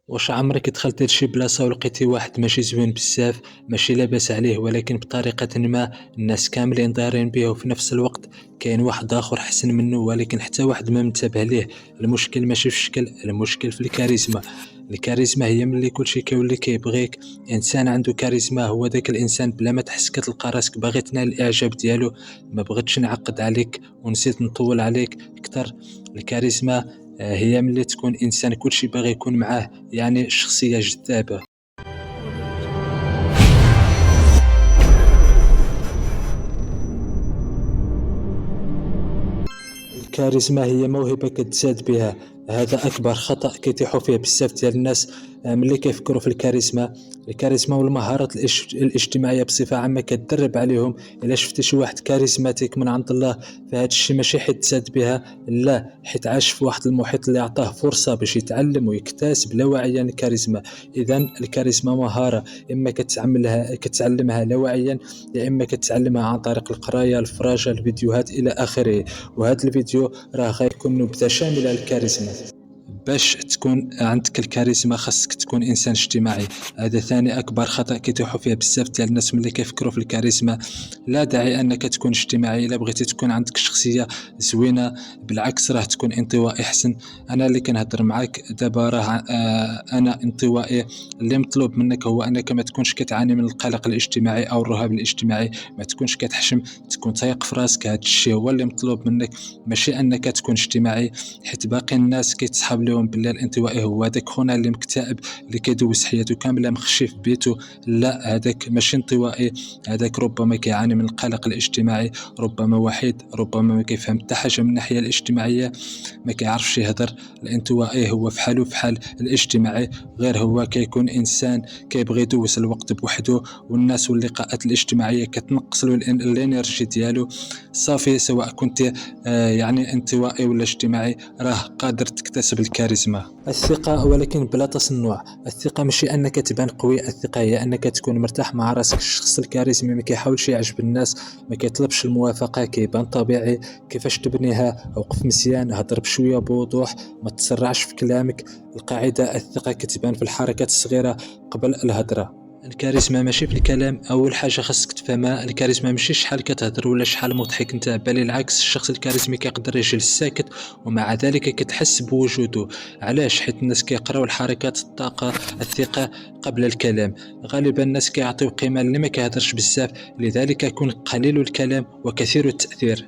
واش عمرك دخلت لشي بلاصة ولقيتي واحد ماشي زوين بزاف، ماشي لاباس عليه، ولكن بطريقة ما الناس كاملين دايرين بيه، وفي نفس الوقت كاين واحد آخر حسن منه ولكن حتى واحد ما منتبه ليه. المشكل ماشي في الشكل، المشكل في الكاريزما. الكاريزما هي ملي كلشي كيولي كيبغيك. انسان عنده كاريزما هو داك الانسان بلا ما تحس كتلقى راسك باغي تنال الاعجاب ديالو. ما بغيتش نعقد عليك ونسيت نطول عليك اكثر. الكاريزما هي ملي تكون انسان كلشي باغي يكون معاه، يعني شخصية جذابة. الكاريزما هي موهبة كتزاد بها. هذا أكبر خطأ كيطيحوا فيه بزاف ديال الناس. ملي كيفكروا في الكاريزما والمهارات الاجتماعية بصفة عامة كتدرب عليهم. إلا شفتي شي واحد كاريزماتيك من عند الله، فهاد الشي ماشي حيت تزاد بها، لا، حيت عاش في واحد المحيط اللي عطاه فرصة باش يتعلم ويكتسب لا واعيا الكاريزما. إذا الكاريزما مهارة، إما كتعلمها لا واعيا، يا إما كتعلمها عن طريق القراية، الفراجة، الفيديوهات إلى آخره. وهذا الفيديو راه غيكون نبذة شاملة للكاريزما. باش تكون عندك الكاريزما خاصك تكون انسان اجتماعي. هذا ثاني اكبر خطا كيطيحوا فيه بزاف ديال الناس ملي كيفكروا في الكاريزما. لا داعي انك تكون اجتماعي الا بغيتي تكون عندك شخصيه زوينه. بالعكس راه تكون انطوائي احسن. انا اللي كنهضر معاك دابا راه انا انطوائي. اللي مطلوب منك هو انك ما تكونش كتعاني من القلق الاجتماعي او الرهاب الاجتماعي. ما تكونش كتحشم، تكون تايق في راسك. هذا الشيء هو اللي مطلوب منك، ماشي انك تكون اجتماعي. حيت باقي الناس كيتسحب لهم باللي الانطوائي هو هذاك خونا اللي مكتئب، اللي كيدوز حياته كامله مخشي في بيته. لا، هذاك ماشي انطوائي. هذاك ربما كيعاني من القلق الاجتماعي، ربما وحيد، ربما ما كيفهم حتى حاجه من الناحيه الاجتماعيه، ما كيعرفش يهضر. الانطوائي هو فحالو فحال الاجتماعي، غير هو كيكون انسان كيبغي يدوز الوقت بوحده، والناس واللقاءات الاجتماعيه كتنقص له الانرجي ديالو. صافي، سواء كنت يعني انطوائي ولا اجتماعي، راه قادر تكتسب الكاريزما. الثقة ولكن بلا تصنع. الثقة ماشي أنك تبان قوي، الثقة هي أنك تكون مرتاح مع راسك. الشخص الكاريزمي ما كيحاولش يعجب الناس، ما كيطلبش الموافقة، كيبان طبيعي. كيفاش تبنيها؟ وقف مزيان، هضر بشوية بوضوح، ما تسرعش في كلامك. القاعدة: الثقة كتبان في الحركات الصغيرة قبل الهضرة. الكاريزما ماشي في الكلام. اول حاجه خاصك تفهمها، الكاريزما ماشي شحال كتهضر ولا شحال مضحك انت، بل العكس. الشخص الكاريزمي كيقدر يجلس ساكت ومع ذلك كتحس بوجوده. علاش؟ حيت الناس كيقراو الحركات، الطاقه، الثقه قبل الكلام. غالبا الناس كيعطيو قيمه اللي ما كيهضرش بزاف، لذلك يكون قليل الكلام وكثير التاثير.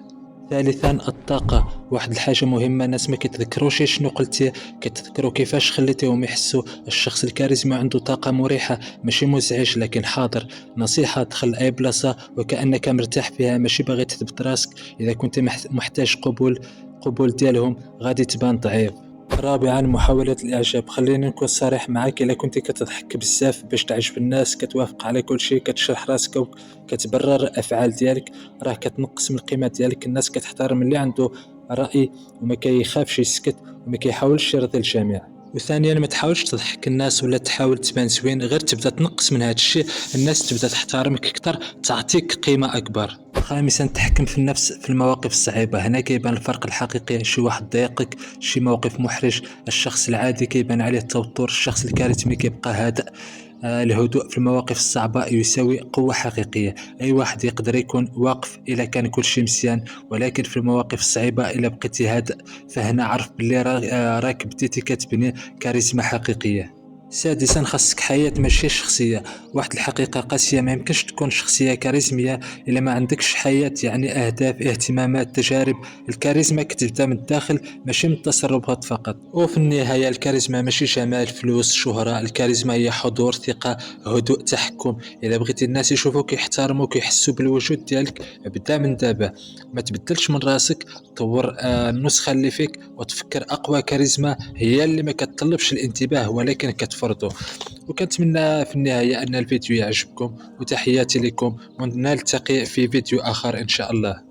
ثالثا الطاقة. واحد الحاجة مهمة، الناس ما كيتذكروش شنو قلتي، كيتذكروا كيفاش خليتيهم يحسوا. الشخص الكاريزما عنده طاقة مريحة، ماشي مزعج لكن حاضر. نصيحة: دخل أي بلاصة وكأنك مرتاح فيها، ماشي باغي تثبت راسك. إذا كنت محتاج قبول ديالهم غادي تبان ضعيف. رابعا محاولة الإعجاب. خليني نكون صريح معاك، إلا كنت كتضحك بزاف باش تعجب الناس، كتوافق على كل شيء، كتشرح راسك وكتبرر الأفعال ديالك، راه كتنقص من القيمة ديالك. الناس كتحترم اللي عنده رأي وما كيخافش يسكت وما كيحاولش يرضي الجميع. وثانيا ما تحاولش تضحك الناس ولا تحاول تبان زوين، غير تبدا تنقص من هذا الشيء، الناس تبدا تحترمك اكثر، تعطيك قيمة أكبر. خامسا تحكم في النفس في المواقف الصعيبة. هنا كيبان الفرق الحقيقي. شي واحد ضايقك، شي موقف محرج، الشخص العادي كيبان عليه التوتر، الشخص الكاريزمي كيبقى هادئ. الهدوء في المواقف الصعبة يساوي قوة حقيقية. أي واحد يقدر يكون واقف إلا كان كل شيء مزيان، ولكن في المواقف الصعيبة إلا بقيتي هادئ، فهنا عرف بلي راك بديتي كتبني كاريزما حقيقية. سادسا خاصك حياة ماشي شخصية. واحد الحقيقة قاسية: ما يمكنش تكون شخصية كاريزمية إلا ما عندكش حياة، يعني أهداف، اهتمامات، تجارب. الكاريزما كتبدا من الداخل ماشي من التصرفات فقط. وفي النهاية الكاريزما ماشي جمال، فلوس، شهرة. الكاريزما هي حضور، ثقة، هدوء، تحكم. إذا بغيتي الناس يشوفوك، يحترموك، يحسوا بالوجود ديالك، ابدا من دابا. ما تبدلش من راسك، طور النسخة اللي فيك وتفكر. أقوى كاريزما هي اللي ما كتطلبش الانتباه ولكن كتفرضه. وكنتمنى في النهاية أن الفيديو يعجبكم، وتحياتي لكم، ونلتقي في فيديو آخر إن شاء الله.